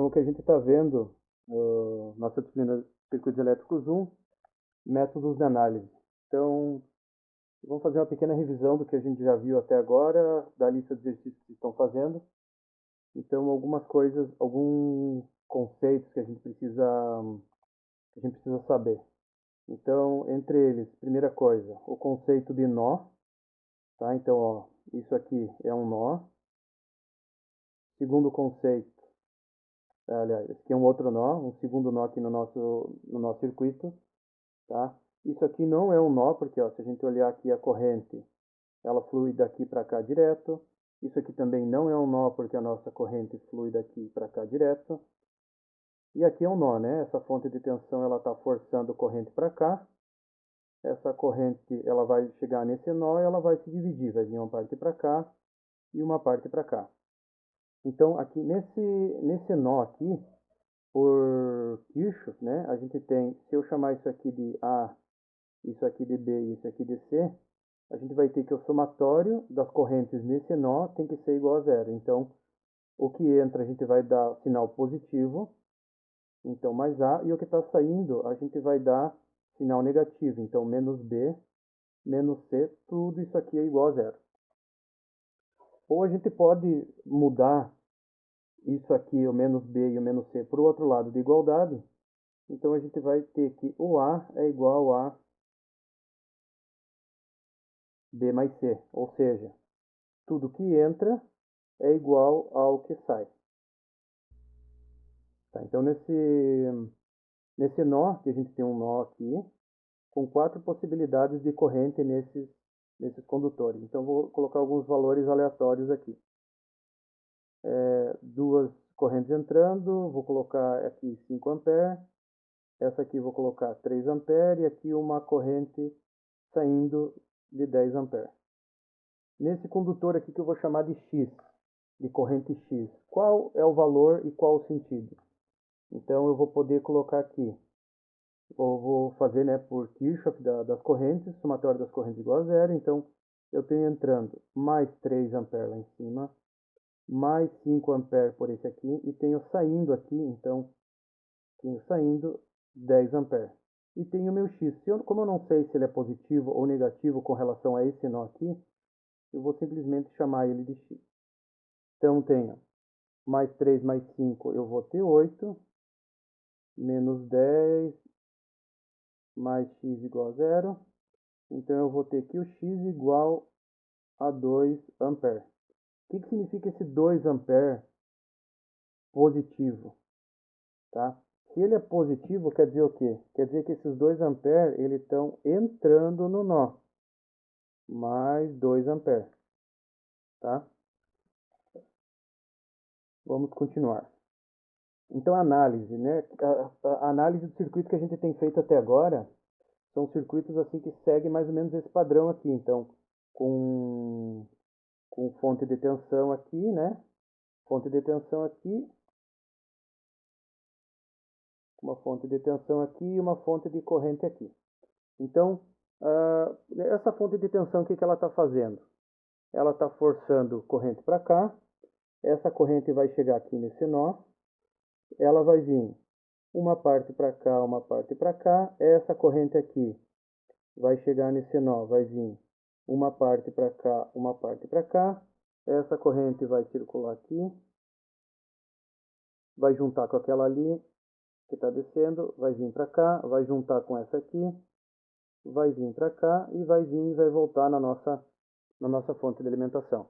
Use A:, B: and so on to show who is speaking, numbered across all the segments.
A: Então, o que a gente está vendo, nossa disciplina Circuitos Elétricos 1, métodos de análise. Então, vamos fazer uma pequena revisão do que a gente já viu até agora, da lista de exercícios que estão fazendo. Então, algumas coisas, alguns conceitos que a gente precisa saber. Então, entre eles, primeira coisa, o conceito de nó, tá? Então, ó, isso aqui é um nó. Segundo conceito, aliás, esse aqui é um outro nó, um segundo nó aqui no nosso circuito, tá? Isso aqui não é um nó, porque ó, se a gente olhar aqui a corrente, ela flui daqui para cá direto. Isso aqui também não é um nó, porque a nossa corrente flui daqui para cá direto. E aqui é um nó, né? Essa fonte de tensão ela está forçando a corrente para cá. Essa corrente ela vai chegar nesse nó e ela vai se dividir, vai vir uma parte para cá e uma parte para cá. Então, aqui nesse nó aqui, por Kirchhoff, né, a gente tem, se eu chamar isso aqui de A, isso aqui de B e isso aqui de C, a gente vai ter que o somatório das correntes nesse nó tem que ser igual a zero. Então, o que entra a gente vai dar sinal positivo, então mais A, e o que está saindo a gente vai dar sinal negativo, então menos B, menos C, tudo isso aqui é igual a zero. Ou a gente pode mudar isso aqui, o menos B e o menos C, para o outro lado de igualdade. Então, a gente vai ter que o A é igual a B mais C. Ou seja, tudo que entra é igual ao que sai. Tá, então, nesse nó, que a gente tem um nó aqui, com 4 possibilidades de corrente nesses condutores. Então, vou colocar alguns valores aleatórios aqui. Duas correntes entrando, vou colocar aqui 5 amperes. Essa aqui vou colocar 3 amperes e aqui uma corrente saindo de 10 amperes. Nesse condutor aqui que eu vou chamar de X, de corrente X, qual é o valor e qual o sentido? Então eu vou poder colocar aqui, eu vou fazer, né, por Kirchhoff das correntes, somatório das correntes igual a zero. Então eu tenho entrando mais 3 amperes lá em cima, mais 5 amperes por esse aqui, e tenho saindo aqui, então tenho saindo 10 amperes. E tenho o meu X. Como eu não sei se ele é positivo ou negativo com relação a esse nó aqui, eu vou simplesmente chamar ele de X. Então, tenho mais 3 mais 5, eu vou ter 8, menos 10, mais X igual a zero. Então, eu vou ter aqui o X igual a 2 amperes. O que significa esse 2 amperes positivo? Tá? Se ele é positivo, quer dizer o quê? Quer dizer que esses 2 amperes eles estão entrando no nó. Mais 2 amperes. Tá? Vamos continuar. Então, a análise, né? A análise do circuito que a gente tem feito até agora são circuitos assim que seguem mais ou menos esse padrão aqui. Então, com fonte de tensão aqui, né? Fonte de tensão aqui, uma fonte de tensão aqui e uma fonte de corrente aqui. Então, essa fonte de tensão, o que ela está fazendo? Ela está forçando corrente para cá. Essa corrente vai chegar aqui nesse nó. Ela vai vir uma parte para cá, uma parte para cá. Essa corrente aqui vai chegar nesse nó, vai vir uma parte para cá, uma parte para cá. Essa corrente vai circular aqui, vai juntar com aquela ali que está descendo, vai vir para cá, vai juntar com essa aqui, vai vir para cá e vai vir e vai voltar na nossa fonte de alimentação.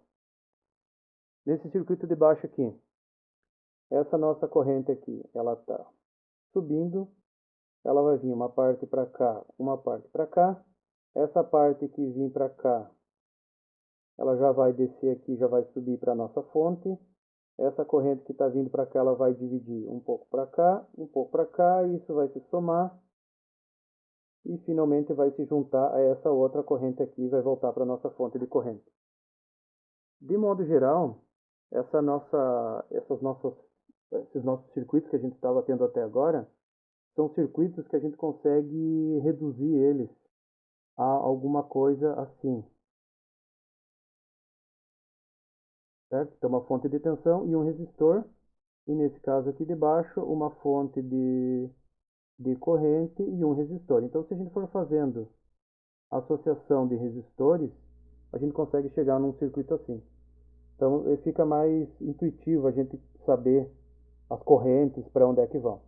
A: Nesse circuito de baixo aqui, essa nossa corrente aqui, ela está subindo, ela vai vir uma parte para cá, uma parte para cá. Essa parte que vir para cá, ela já vai descer aqui, já vai subir para a nossa fonte. Essa corrente que está vindo para cá, ela vai dividir um pouco para cá, um pouco para cá, e isso vai se somar. E finalmente vai se juntar a essa outra corrente aqui e vai voltar para a nossa fonte de corrente. De modo geral, esses nossos circuitos que a gente estava tendo até agora, são circuitos que a gente consegue reduzir eles a alguma coisa assim. Certo? Então, uma fonte de tensão e um resistor. E nesse caso aqui de baixo, uma fonte de corrente e um resistor. Então, se a gente for fazendo associação de resistores, a gente consegue chegar num circuito assim. Então, fica mais intuitivo a gente saber as correntes para onde é que vão.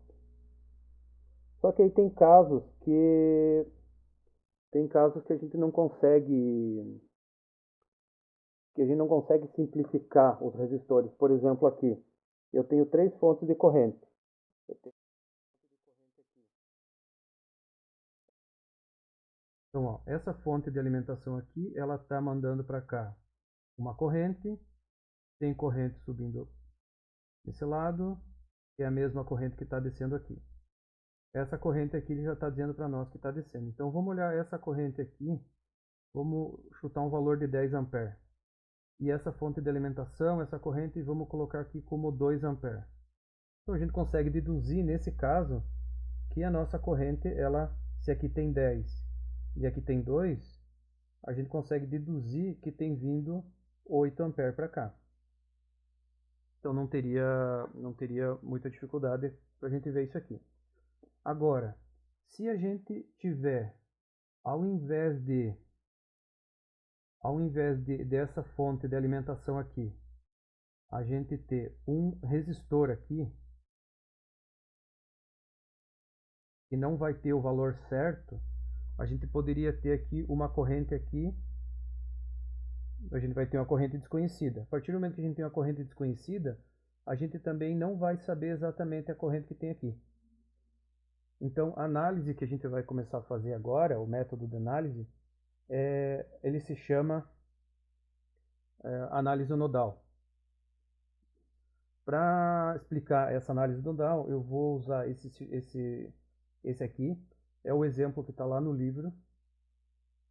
A: Só que aí tem casos que a gente não consegue simplificar os resistores. Por exemplo, aqui eu tenho 3 fontes de corrente. Então, ó, essa fonte de alimentação aqui, ela está mandando para cá uma corrente, tem corrente subindo desse lado, que é a mesma corrente que está descendo aqui. Essa corrente aqui já está dizendo para nós que está descendo. Então, vamos olhar essa corrente aqui, vamos chutar um valor de 10 amperes. E essa fonte de alimentação, essa corrente, vamos colocar aqui como 2 amperes. Então, a gente consegue deduzir, nesse caso, que a nossa corrente, se aqui tem 10 e aqui tem 2, a gente consegue deduzir que tem vindo 8 amperes para cá. Então não teria muita dificuldade para a gente ver isso aqui. Agora, se a gente tiver, ao invés dessa fonte de alimentação aqui, a gente ter um resistor aqui, que não vai ter o valor certo, a gente poderia ter aqui uma corrente aqui, a gente vai ter uma corrente desconhecida. A partir do momento que a gente tem uma corrente desconhecida, a gente também não vai saber exatamente a corrente que tem aqui. Então, a análise que a gente vai começar a fazer agora, o método de análise, ele se chama análise nodal. Para explicar essa análise nodal, eu vou usar esse aqui, é o exemplo que está lá no livro,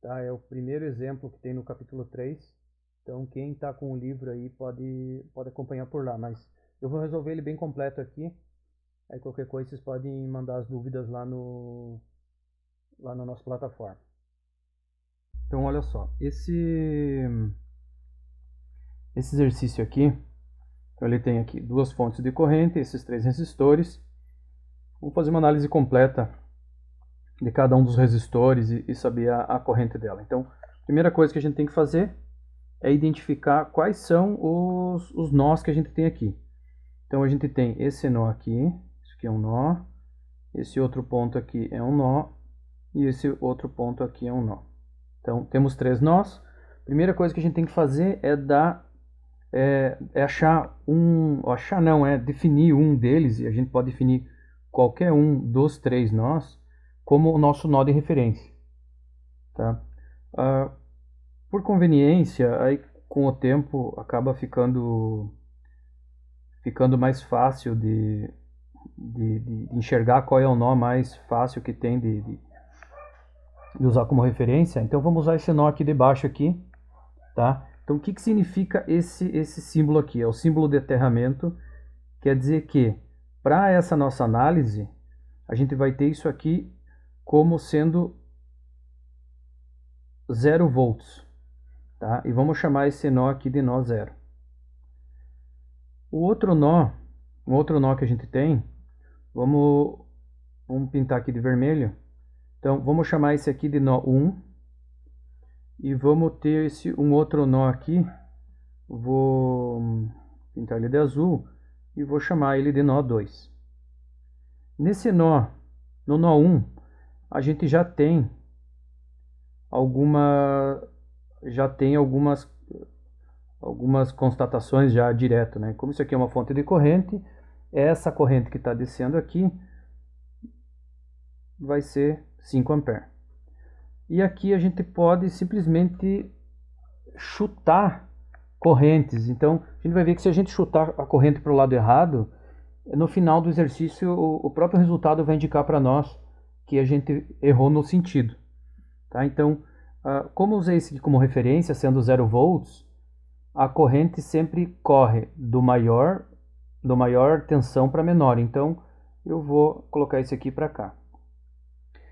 A: tá? É o primeiro exemplo que tem no capítulo 3, então quem está com o livro aí pode acompanhar por lá, mas eu vou resolver ele bem completo aqui, aí qualquer coisa vocês podem mandar as dúvidas lá na nossa plataforma. Então olha só, esse exercício aqui, ele tem aqui 2 fontes de corrente, esses 3 resistores. Vamos fazer uma análise completa de cada um dos resistores e saber a corrente dela. Então, a primeira coisa que a gente tem que fazer é identificar quais são os nós que a gente tem aqui. Então, a gente tem esse nó aqui, isso aqui é um nó, esse outro ponto aqui é um nó, e esse outro ponto aqui é um nó. Então, temos 3 nós. A primeira coisa que a gente tem que fazer é definir um deles, e a gente pode definir qualquer um dos 3 nós como o nosso nó de referência. Tá? Por conveniência, aí com o tempo acaba ficando mais fácil de enxergar qual é o nó mais fácil que tem de usar como referência. Então vamos usar esse nó aqui de baixo aqui, tá? Então o que significa esse símbolo aqui? É o símbolo de aterramento, quer dizer que para essa nossa análise a gente vai ter isso aqui como sendo 0 volts, tá? E vamos chamar esse nó aqui de nó 0. Um outro nó que a gente tem, vamos pintar aqui de vermelho. Então vamos chamar esse aqui de nó 1 e vamos ter um outro nó aqui, vou pintar ele de azul e vou chamar ele de nó 2. Nesse nó, no nó 1, a gente já tem algumas constatações já direto, né? Como isso aqui é uma fonte de corrente, essa corrente que está descendo aqui vai ser 5 amperes. E aqui a gente pode simplesmente chutar correntes. Então a gente vai ver que se a gente chutar a corrente para o lado errado, no final do exercício o próprio resultado vai indicar para nós que a gente errou no sentido. Tá? Então, como eu usei isso aqui como referência, sendo 0 volts, a corrente sempre corre do maior tensão para menor. Então, eu vou colocar esse aqui para cá.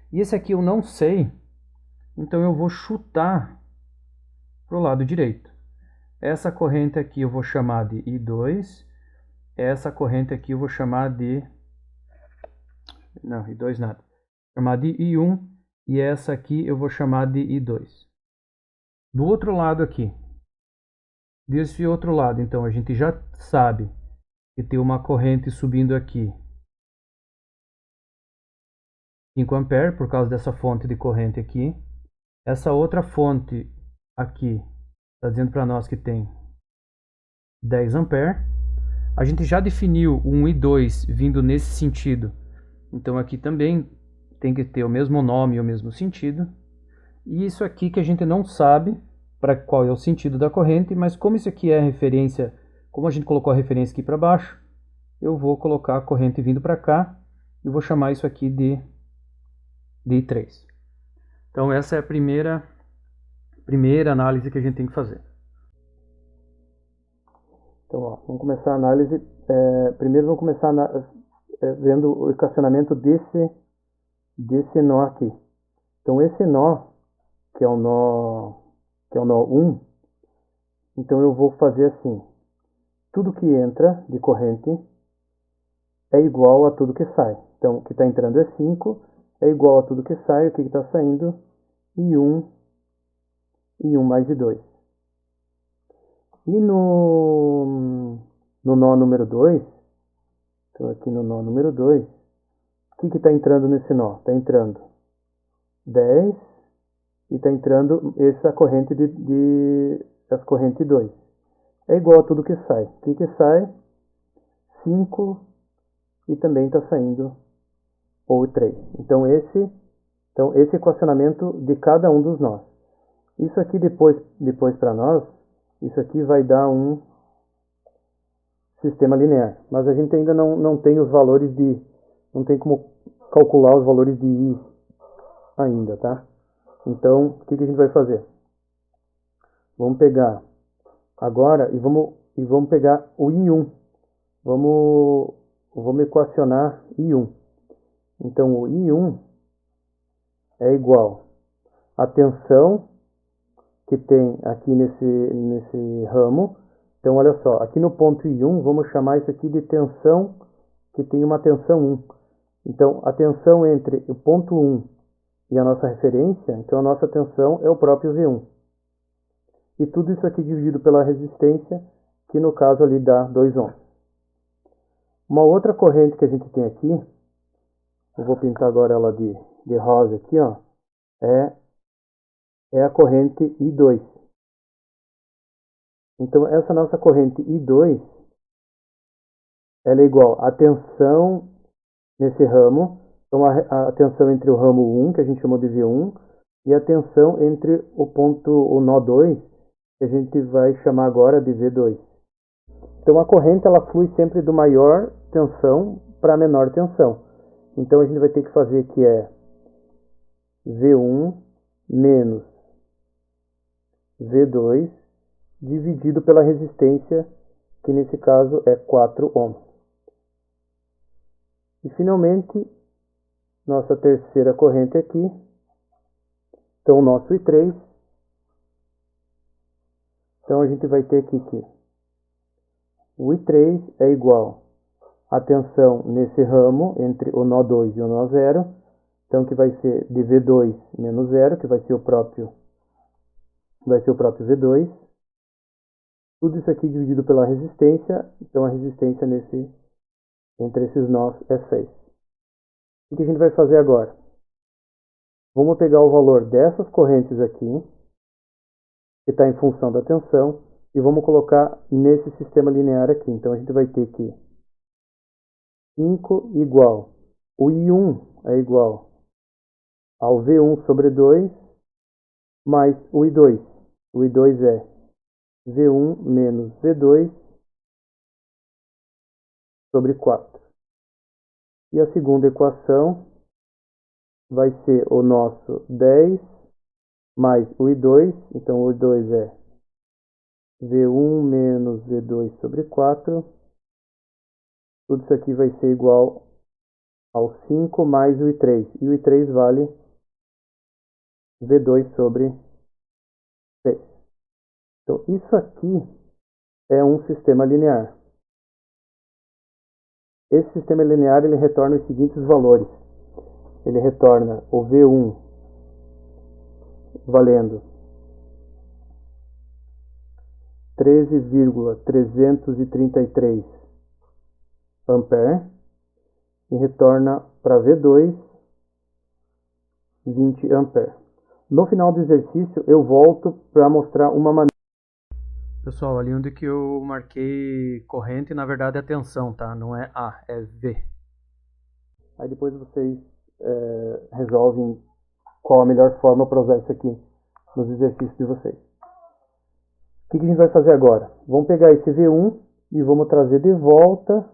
A: E esse aqui eu não sei, então eu vou chutar para o lado direito. Essa corrente aqui eu vou chamar de I2 essa corrente aqui eu vou chamar de... Não, I2 nada. Vou chamar de I1 e essa aqui eu vou chamar de I2. Do outro lado aqui, desse outro lado, então, a gente já sabe que tem uma corrente subindo aqui 5 amperes por causa dessa fonte de corrente aqui. Essa outra fonte aqui está dizendo para nós que tem 10 amperes. A gente já definiu o 1 e 2 vindo nesse sentido. Então aqui também tem que ter o mesmo nome e o mesmo sentido. E isso aqui que a gente não sabe para qual é o sentido da corrente, mas como isso aqui é a referência, como a gente colocou a referência aqui para baixo, eu vou colocar a corrente vindo para cá e vou chamar isso aqui de I3. Então essa é a primeira análise que a gente tem que fazer. Então, ó, vamos começar a análise. Primeiro vamos começar vendo o equacionamento desse nó aqui. Então esse nó, que é o nó 1, então eu vou fazer assim. Tudo que entra de corrente é igual a tudo que sai. Então o que está entrando é 5, é igual a tudo que sai, o que está saindo, I1 mais I2. E no nó número 2, então aqui no nó número 2, o que está entrando nesse nó? Está entrando 10 e está entrando essa corrente essa corrente 2. É igual a tudo que sai. O que sai? 5 e também está saindo o 3. Então esse equacionamento de cada um dos nós. Isso aqui depois para nós, isso aqui vai dar um sistema linear. Mas a gente ainda não tem os valores não tem como calcular os valores de I ainda, tá? Então, o que a gente vai fazer? Vamos pegar agora e vamos pegar o I1. Vamos equacionar I1. Então, o I1 é igual à tensão que tem aqui nesse ramo. Então, olha só, aqui no ponto I1, vamos chamar isso aqui de tensão que tem uma tensão 1. Então, a tensão entre o ponto 1 e a nossa referência, então a nossa tensão é o próprio V1. E tudo isso aqui dividido pela resistência, que no caso ali dá 2 ohms. Uma outra corrente que a gente tem aqui, eu vou pintar agora ela de rosa aqui, ó, é a corrente I2. Então essa nossa corrente I2, ela é igual à tensão nesse ramo, então a tensão entre o ramo 1, que a gente chamou de V1, e a tensão entre o nó 2, que a gente vai chamar agora de V2. Então a corrente ela flui sempre do maior tensão para a menor tensão. Então a gente vai ter que fazer que é V1 menos V2 dividido pela resistência, que nesse caso é 4 ohms. E finalmente, nossa terceira corrente aqui, então o nosso I3. Então a gente vai ter aqui que o I3 é igual à tensão nesse ramo entre o nó 2 e o nó 0, então que vai ser de V2 menos 0, que vai ser o próprio V2. Tudo isso aqui dividido pela resistência, então a resistência entre esses nós é 6. O que a gente vai fazer agora? Vamos pegar o valor dessas correntes aqui, que está em função da tensão, e vamos colocar nesse sistema linear aqui. Então a gente vai ter que 5 igual, o I1 é igual ao V1 sobre 2, mais o I2. O I2 é V1 menos V2 sobre 4. E a segunda equação vai ser o nosso 10 mais o I2. Então o I2 é V1 menos V2 sobre 4. Tudo isso aqui vai ser igual ao 5 mais o I3. E o I3 vale V2 sobre 6. Então isso aqui é um sistema linear. Esse sistema linear ele retorna os seguintes valores. Ele retorna o V1 valendo 13,333 ampere e retorna para V2 20 ampere. No final do exercício eu volto para mostrar uma maneira. Pessoal, ali onde que eu marquei corrente, na verdade é tensão, tá? Não é A, é V. Aí depois vocês resolvem qual a melhor forma para usar isso aqui nos exercícios de vocês. O que a gente vai fazer agora? Vamos pegar esse V1 e vamos trazer de volta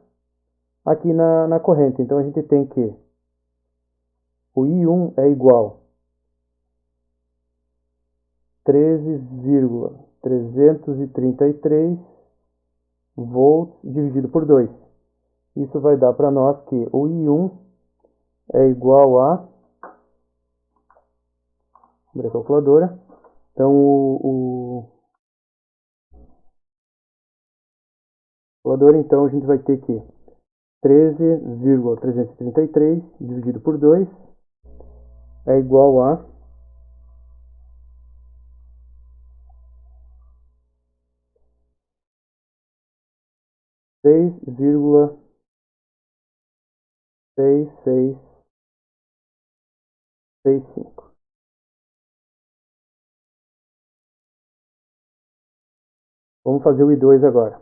A: aqui na corrente. Então a gente tem que o I1 é igual a 13,333 volts dividido por 2. Isso vai dar para nós que o I1 é igual a... Abrir a calculadora. Então então a gente vai ter que 13,333 dividido por 2 é igual a 6,6665. Vamos fazer o I2 agora.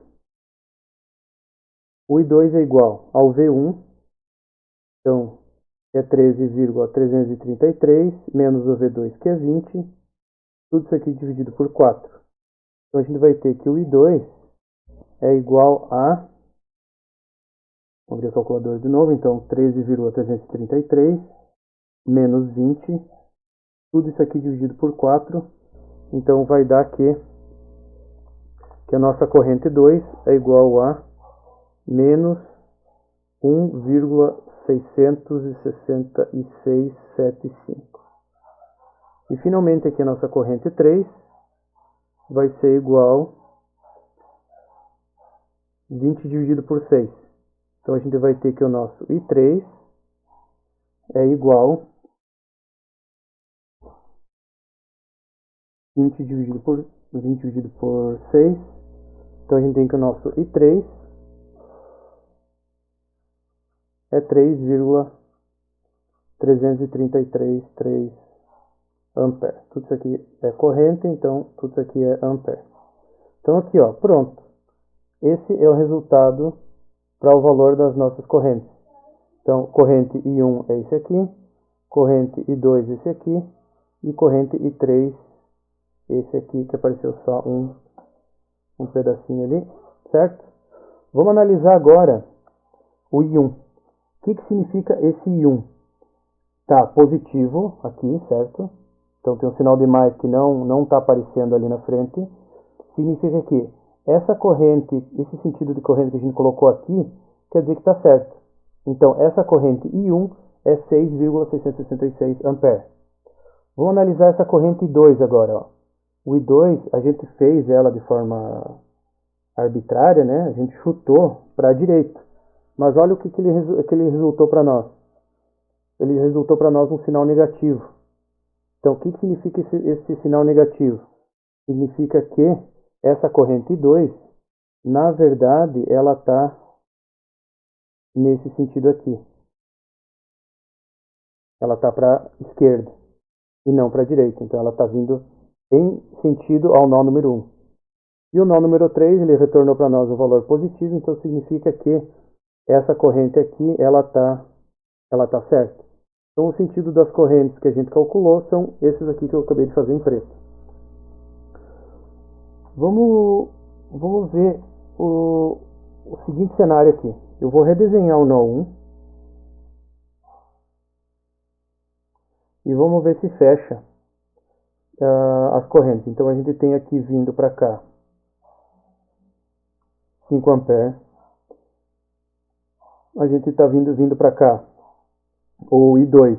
A: O I2 é igual ao V1, então é 13,333 menos o V2 que é 20, tudo isso aqui dividido por 4. Então a gente vai ter que o I2 é igual a... Vamos abrir a calculadora de novo, então 13,333 menos 20, tudo isso aqui dividido por 4, então vai dar que a nossa corrente 2 é igual a menos 1,66675. E finalmente aqui a nossa corrente 3 vai ser igual a 20 dividido por 6. Então a gente vai ter que o nosso I3 é igual a 20 dividido por 6. Então a gente tem que o nosso I3 é 3,3333 ampere. Tudo isso aqui é corrente, então tudo isso aqui é ampere. Então aqui, ó, pronto. Esse é o resultado para o valor das nossas correntes. Então, corrente I1 é esse aqui, corrente I2 esse aqui, e corrente I3 esse aqui, que apareceu só um pedacinho ali, certo? Vamos analisar agora o I1. O que significa esse I1? Tá positivo aqui, certo? Então tem um sinal de mais que não está aparecendo ali na frente. Significa que essa corrente, esse sentido de corrente que a gente colocou aqui, quer dizer que está certo. Então essa corrente I1 é 6,666 ampere. Vamos analisar essa corrente I2 agora. Ó. O I2, a gente fez ela de forma arbitrária, né? A gente chutou para a direita. Mas olha o que ele resultou para nós. Ele resultou para nós um sinal negativo. Então, o que significa esse sinal negativo? Significa que essa corrente I2, na verdade, ela está nesse sentido aqui. Ela está para a esquerda e não para a direita. Então, ela está vindo em sentido ao nó número 1. E o nó número 3, ele retornou para nós o valor positivo, então significa que essa corrente aqui, ela tá certa. Então, o sentido das correntes que a gente calculou são esses aqui que eu acabei de fazer em preto. Vamos ver o seguinte cenário aqui. Eu vou redesenhar o nó 1 e vamos ver se fecha as correntes. Então, a gente tem aqui vindo para cá 5 ampere. A gente está vindo para cá o I2,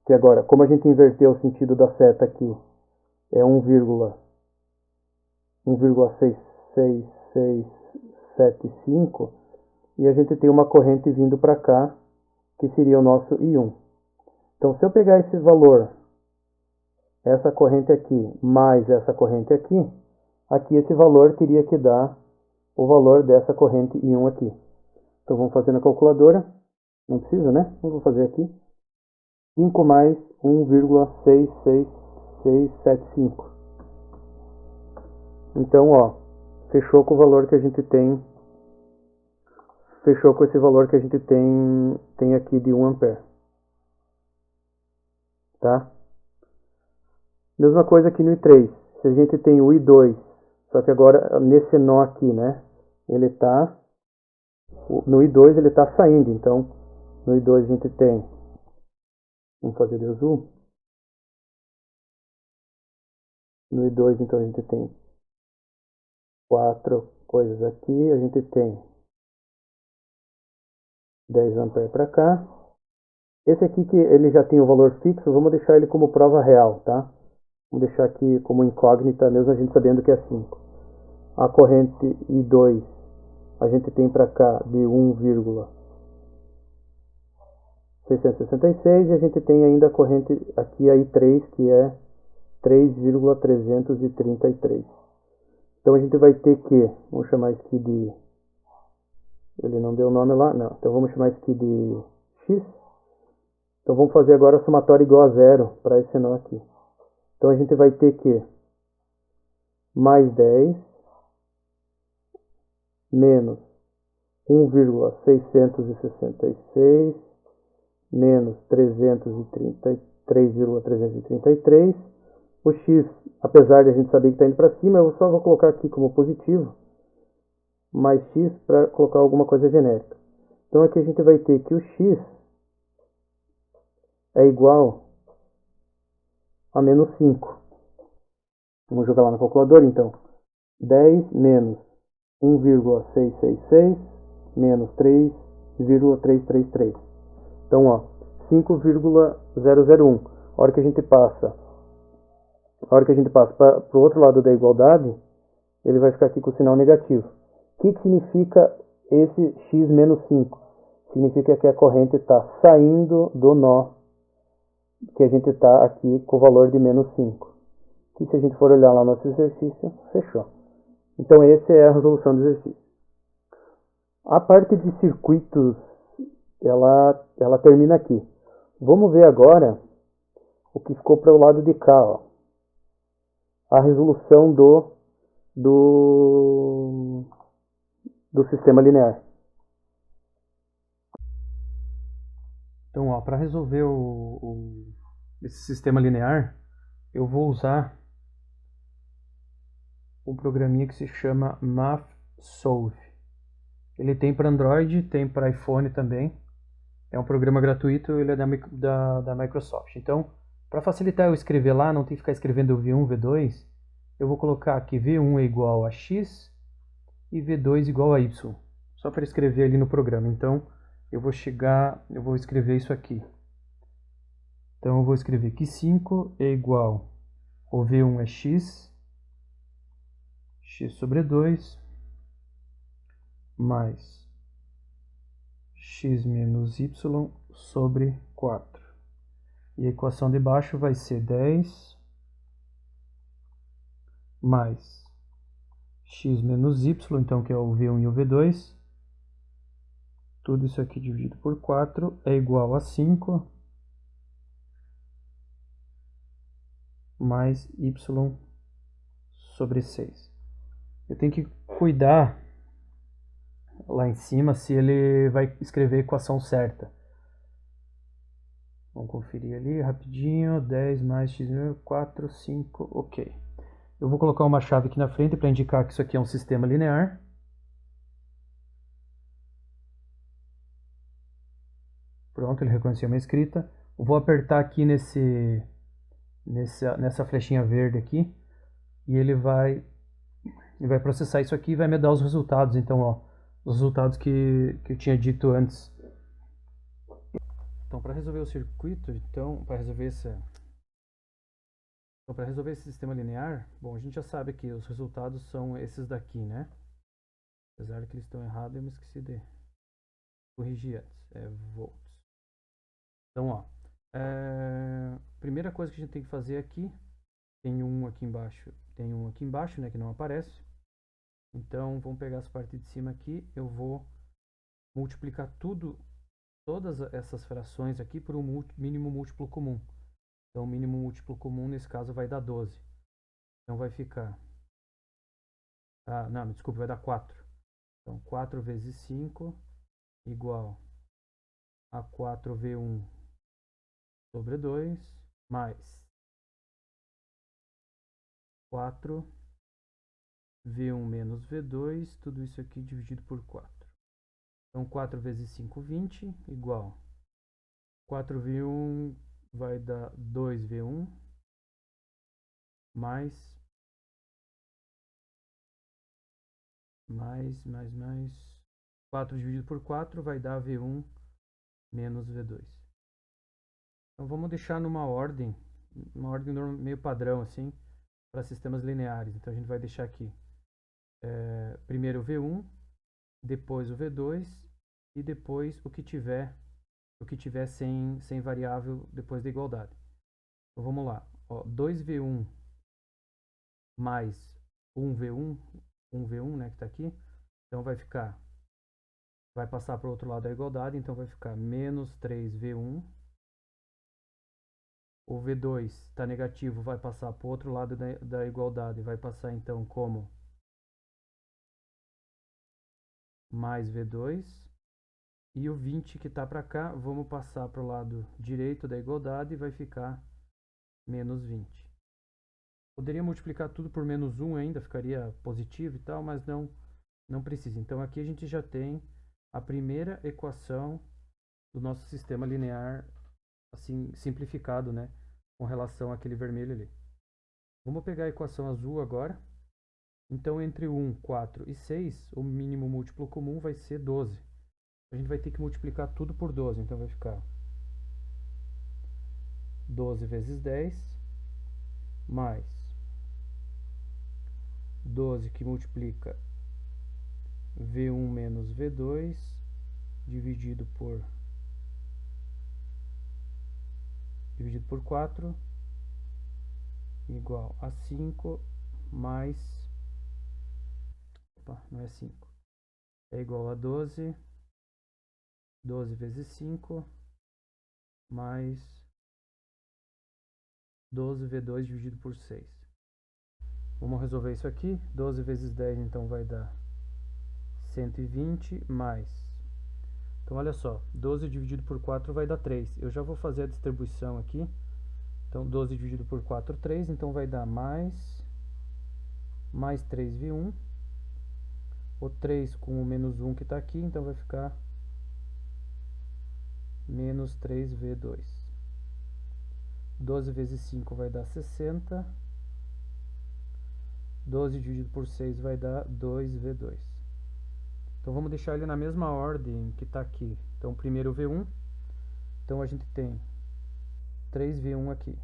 A: que agora, como a gente inverteu o sentido da seta aqui, é 1,66675, e a gente tem uma corrente vindo para cá, que seria o nosso I1. Então, se eu pegar esse valor, essa corrente aqui, mais essa corrente aqui, aqui esse valor teria que dar o valor dessa corrente I1 aqui. Então, vamos fazer na calculadora. Não precisa, né? Eu vou fazer aqui. 5 mais 1,66675. Então, ó, fechou com o valor que a gente tem. Fechou com esse valor que a gente tem aqui de 1 ampere. Tá? Mesma coisa aqui no I3. Se a gente tem o I2, só que agora nesse nó aqui, né? Ele tá... No I2 ele tá saindo, então no I2 a gente tem... Vamos fazer de azul. No I2 então a gente tem 4 coisas aqui, a gente tem 10 ampere para cá. Esse aqui que ele já tem o valor fixo, vamos deixar ele como prova real, tá? Vamos deixar aqui como incógnita, mesmo a gente sabendo que é 5. A corrente I2 a gente tem para cá de 1,666 e a gente tem ainda a corrente aqui a I3 que é 3,333. Então a gente vai ter que, vamos chamar isso aqui de, ele não deu o nome lá, não, então vamos chamar isso aqui de X. Então vamos fazer agora a somatória igual a zero para esse nó aqui. Então a gente vai ter que mais 10 menos 1,666 menos 333,333. O x, apesar de a gente saber que está indo para cima, eu só vou colocar aqui como positivo, mais x para colocar alguma coisa genérica. Então aqui a gente vai ter que o x é igual a menos 5. Vamos jogar lá na calculadora então. 10 menos 1,666 menos 3,333. Então, ó, 5,001. A hora que a gente passa para o outro lado da igualdade, ele vai ficar aqui com o sinal negativo. O que significa esse x menos 5? Significa que a corrente está saindo do nó que a gente está aqui com o valor de menos 5. E se a gente for olhar lá no nosso exercício, fechou. Então, essa é a resolução do exercício. A parte de circuitos, ela termina aqui. Vamos ver agora o que ficou para o lado de cá. Ó. A resolução do sistema linear. Então, para resolver esse sistema linear, eu vou usar um programinha que se chama MathSolve. Ele tem para Android, tem para iPhone também. É um programa gratuito, ele é da Microsoft. Então, para facilitar eu escrever lá, não tem que ficar escrevendo V1, V2, eu vou colocar aqui V1 é igual a X e V2 igual a Y. Só para escrever ali no programa. Então, eu vou escrever isso aqui. Então, eu vou escrever que 5 é igual, o V1 é X sobre 2, mais x menos y sobre 4. E a equação de baixo vai ser 10 mais x menos y, então que é o V1 e o V2. Tudo isso aqui dividido por 4 é igual a 5 mais y sobre 6. Eu tenho que cuidar lá em cima se ele vai escrever a equação certa. Vamos conferir ali rapidinho. 10 mais x, 4, 5, ok. Eu vou colocar uma chave aqui na frente para indicar que isso aqui é um sistema linear. Pronto, ele reconheceu minha escrita. Eu vou apertar aqui nessa flechinha verde aqui e ele vai processar isso aqui e vai me dar os resultados. Então, ó, os resultados que eu tinha dito antes. Então, para resolver o circuito, para resolver esse sistema linear, bom, a gente já sabe que os resultados são esses daqui, né? Apesar de que eles estão errados, eu me esqueci de corrigir antes, é volts. Então, ó, primeira coisa que a gente tem que fazer aqui, tem um aqui embaixo, né, que não aparece. Então, vamos pegar essa parte de cima aqui, eu vou multiplicar todas essas frações aqui por um mínimo múltiplo comum. Então, o mínimo múltiplo comum, nesse caso, vai dar 12. Então, vai ficar... Ah, não, desculpa, vai dar 4. Então, 4 vezes 5 igual a 4V1 sobre 2, mais 4V1 menos V2, tudo isso aqui dividido por 4. Então, 4 vezes 5, 20, igual 4V1 vai dar 2V1, mais 4 dividido por 4 vai dar V1 menos V2. Então, vamos deixar numa ordem meio padrão, assim, para sistemas lineares. Então, a gente vai deixar aqui primeiro o V1, depois o V2 e depois o que tiver sem variável depois da igualdade. Então, vamos lá. Ó, 2V1 mais 1V1, né, que está aqui. Então, vai passar para o outro lado da igualdade. Então, vai ficar menos 3V1. O V2 está negativo, vai passar para o outro lado da igualdade. Vai passar, então, como mais V2. E o 20 que está para cá, vamos passar para o lado direito da igualdade e vai ficar menos 20. Poderia multiplicar tudo por menos 1 ainda, ficaria positivo e tal, mas não precisa. Então aqui a gente já tem a primeira equação do nosso sistema linear, assim, simplificado, né, com relação àquele vermelho ali. Vamos pegar a equação azul agora. Então entre 1, 4 e 6, o mínimo múltiplo comum vai ser 12. A gente vai ter que multiplicar tudo por 12, então vai ficar 12 vezes 10, mais 12 que multiplica V1 menos V2, dividido por 4, igual a 5, mais... Opa, não é 5. É igual a 12. 12 vezes 5, mais 12V2 dividido por 6. Vamos resolver isso aqui. 12 vezes 10, então, vai dar 120, mais... Então, olha só. 12 dividido por 4 vai dar 3. Eu já vou fazer a distribuição aqui. Então, 12 dividido por 4, 3. Então, vai dar mais 3V1. O 3 com o menos 1 que está aqui, então vai ficar menos 3V2. 12 vezes 5 vai dar 60. 12 dividido por 6 vai dar 2V2. Então vamos deixar ele na mesma ordem que está aqui. Então primeiro o V1. Então a gente tem 3V1 aqui.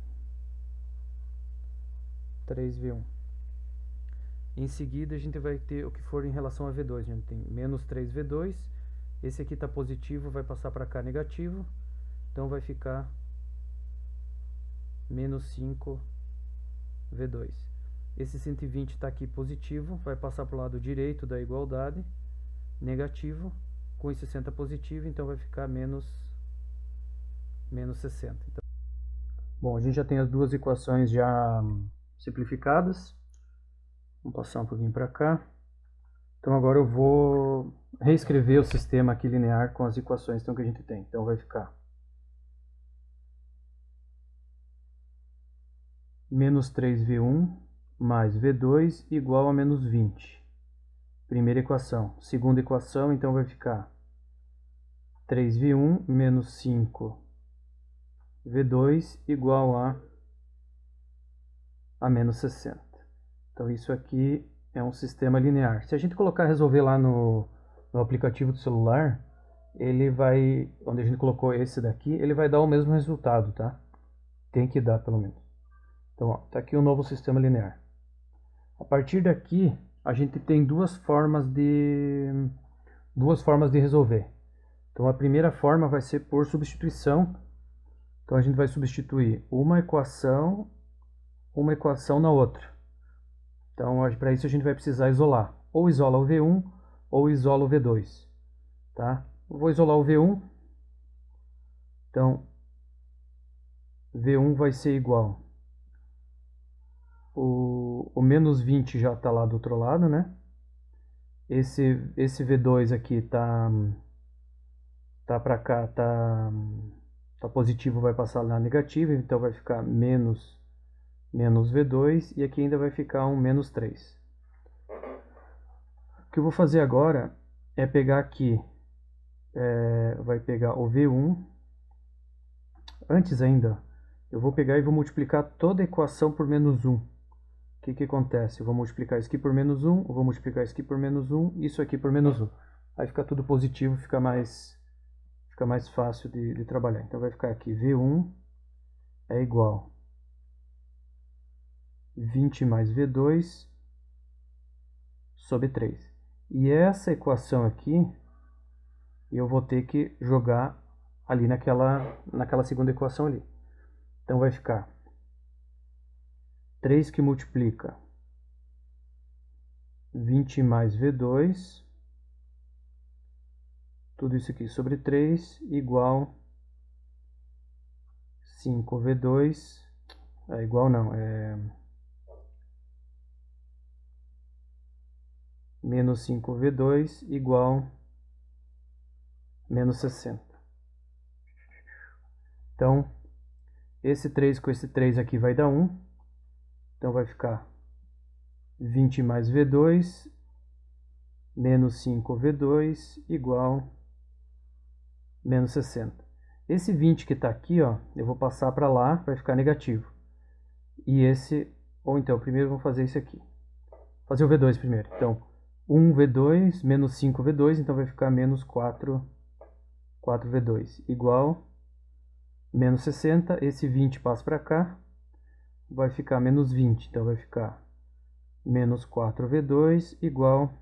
A: 3V1. Em seguida a gente vai ter o que for em relação a V2. A gente tem menos 3V2. Esse aqui está positivo, vai passar para cá negativo. Então vai ficar menos 5V2. Esse 120 está aqui positivo, vai passar para o lado direito da igualdade, negativo, com esse 60 positivo, então vai ficar menos 60. Então, bom, a gente já tem as duas equações já simplificadas. Vamos passar um pouquinho para cá. Então agora eu vou reescrever o sistema aqui linear com as equações então, que a gente tem. Então vai ficar menos 3V1 mais V2 igual a menos 20. Primeira equação. Segunda equação, então vai ficar 3V1 menos 5V2 igual a menos 60. Então isso aqui é um sistema linear. Se a gente colocar resolver lá no aplicativo do celular, ele vai, onde a gente colocou esse daqui, ele vai dar o mesmo resultado, tá? Tem que dar pelo menos. Então, ó, tá aqui o novo sistema linear. A partir daqui, a gente tem duas formas de resolver. Então a primeira forma vai ser por substituição. Então a gente vai substituir uma equação na outra. Então para isso a gente vai precisar isolar. Ou isola o V1 ou isola o V2. Tá? Eu vou isolar o V1. Então V1 vai ser igual. O menos 20 já está lá do outro lado, né? Esse V2 aqui tá para cá, tá positivo, vai passar lá negativo, então vai ficar menos V2 e aqui ainda vai ficar um menos 3. O que eu vou fazer agora é pegar aqui, vai pegar o V1, antes ainda, eu vou pegar e vou multiplicar toda a equação por menos 1. O que acontece? Eu vou multiplicar isso aqui por menos 1, eu vou multiplicar isso aqui por menos 1, isso aqui por menos 1. Aí fica tudo positivo, fica mais fácil de trabalhar. Então vai ficar aqui, V1 é igual 20 mais V2 sobre 3. E essa equação aqui, eu vou ter que jogar ali naquela segunda equação ali. Então vai ficar 3 que multiplica 20 mais V2, tudo isso aqui sobre 3, igual 5V2, igual não, menos 5V2 igual menos 60. Então, esse 3 com esse 3 aqui vai dar 1. Então vai ficar 20 mais V2 menos 5V2 igual menos 60. Esse 20 que está aqui, ó, eu vou passar para lá, vai ficar negativo. E esse, ou então, primeiro vamos fazer isso aqui. Fazer o V2 primeiro. Então, 1V2 menos 5V2, então vai ficar menos 4V2 igual menos 60. Esse 20 passa para cá, vai ficar menos 20, então vai ficar menos 4V2 igual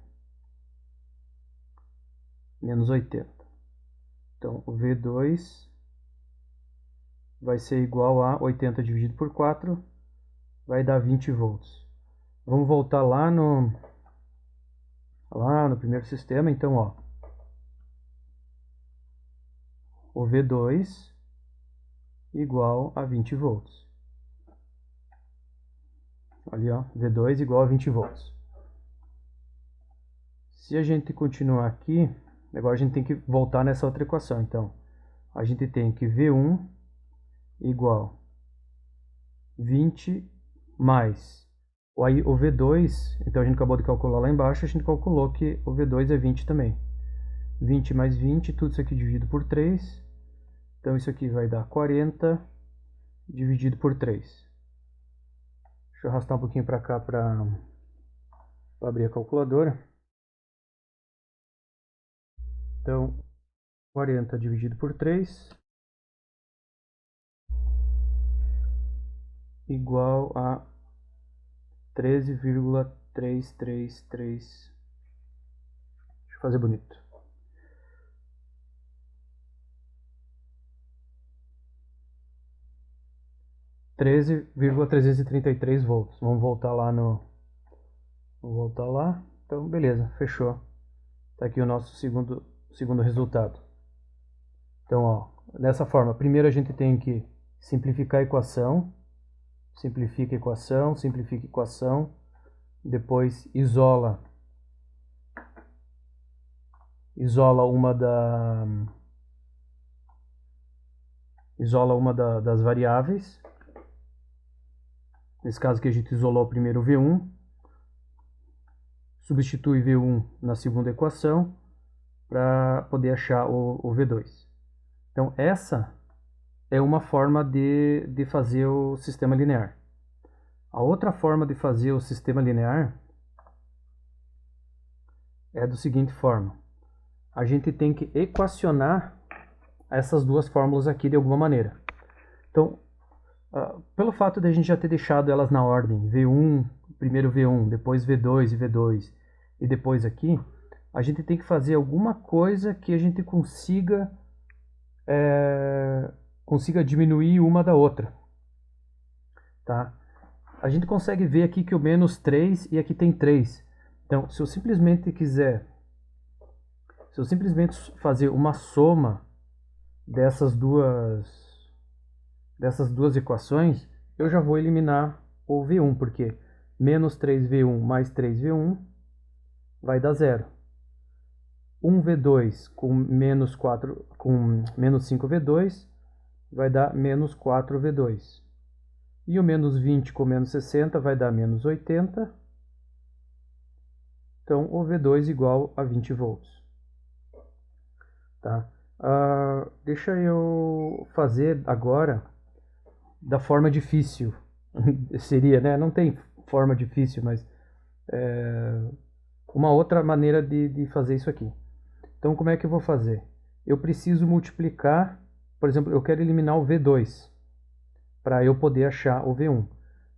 A: menos 80. Então, o V2 vai ser igual a 80 dividido por 4, vai dar 20 volts. Vamos voltar lá no primeiro sistema, então, ó, o V2 igual a 20 volts. Ali, ó, V2 igual a 20 volts. Se a gente continuar aqui, agora a gente tem que voltar nessa outra equação. Então, a gente tem que V1 igual 20 mais aí o V2, então a gente acabou de calcular lá embaixo, a gente calculou que o V2 é 20 também. 20 mais 20, tudo isso aqui dividido por 3. Então isso aqui vai dar 40 dividido por 3. Deixa eu arrastar um pouquinho para cá para abrir a calculadora. Então, 40 dividido por 3 igual a 13,333. Deixa eu fazer bonito. 13,333 volts. Vamos voltar lá Então, beleza, fechou. Tá aqui o nosso segundo resultado. Então, ó, dessa forma, primeiro a gente tem que simplificar a equação. Simplifica a equação, simplifica a equação. Depois isola uma das variáveis. Nesse caso aqui a gente isolou primeiro o V1, substitui V1 na segunda equação para poder achar o V2. Então essa é uma forma de fazer o sistema linear. A outra forma de fazer o sistema linear é da seguinte forma. A gente tem que equacionar essas duas fórmulas aqui de alguma maneira. Então, pelo fato de a gente já ter deixado elas na ordem V1, primeiro V1, depois V2 e V2 e depois aqui, a gente tem que fazer alguma coisa que a gente consiga diminuir uma da outra, tá? A gente consegue ver aqui que o menos 3 e aqui tem 3. Então, se eu simplesmente fazer uma soma dessas duas equações, eu já vou eliminar o V1, porque menos 3V1 mais 3V1 vai dar zero. 1V2 com menos 5V2 vai dar menos 4V2. E o menos 20 com menos 60 vai dar menos 80. Então, o V2 igual a 20 volts. Tá? Deixa eu fazer agora da forma difícil. Seria, né? Não tem forma difícil, mas uma outra maneira de fazer isso aqui. Então, como é que eu vou fazer? Eu preciso multiplicar, por exemplo, eu quero eliminar o V2 para eu poder achar o V1.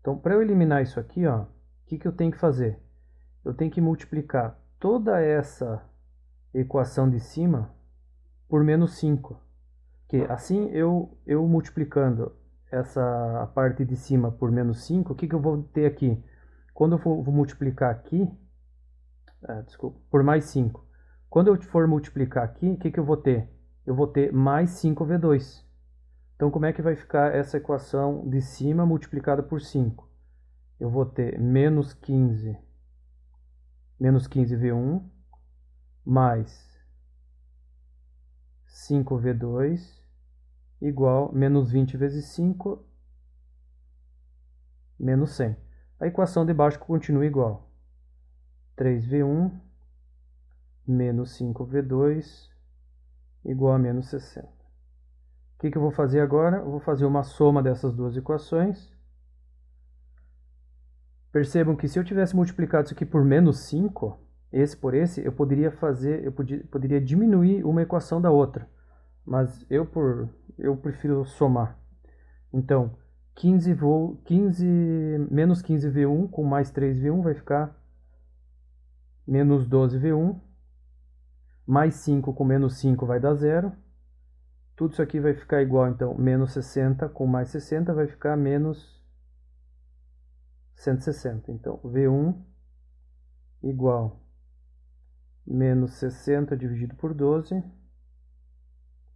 A: Então, para eu eliminar isso aqui, ó, o que eu tenho que fazer? Eu tenho que multiplicar toda essa equação de cima por menos 5. Que assim eu multiplicando essa parte de cima por menos 5, o que eu vou ter aqui? Quando eu vou multiplicar aqui, desculpa, por mais 5. Quando eu for multiplicar aqui, o que eu vou ter? Eu vou ter mais 5V2. Então, como é que vai ficar essa equação de cima multiplicada por 5? Eu vou ter menos 15V1 mais 5V2 igual menos 20 vezes 5 menos 100. A equação de baixo continua igual. 3V1 menos 5V2 igual a menos 60. O que eu vou fazer agora? Eu vou fazer uma soma dessas duas equações. Percebam que se eu tivesse multiplicado isso aqui por menos 5, esse por esse, eu poderia diminuir uma equação da outra. Mas eu prefiro somar. Então, menos 15V1 com mais 3V1 vai ficar menos 12V1. Mais 5 com menos 5 vai dar zero. Tudo isso aqui vai ficar igual, então, menos 60 com mais 60 vai ficar menos 160. Então, V1 igual menos 60 dividido por 12,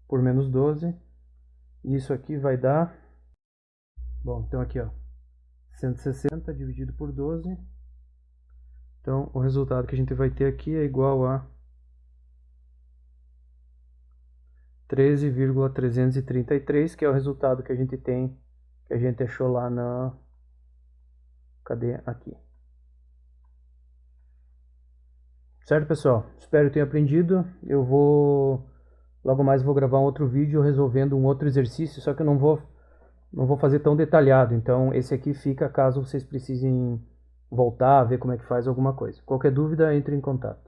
A: por menos 12. E isso aqui vai dar... Bom, então aqui, ó, 160 dividido por 12. Então, o resultado que a gente vai ter aqui é igual a 13,333, que é o resultado que a gente tem, que a gente achou lá na... Cadê? Aqui. Certo, pessoal? Espero que tenham aprendido. Logo mais vou gravar um outro vídeo resolvendo um outro exercício, só que eu não vou fazer tão detalhado. Então, esse aqui fica caso vocês precisem voltar, ver como é que faz alguma coisa. Qualquer dúvida, entre em contato.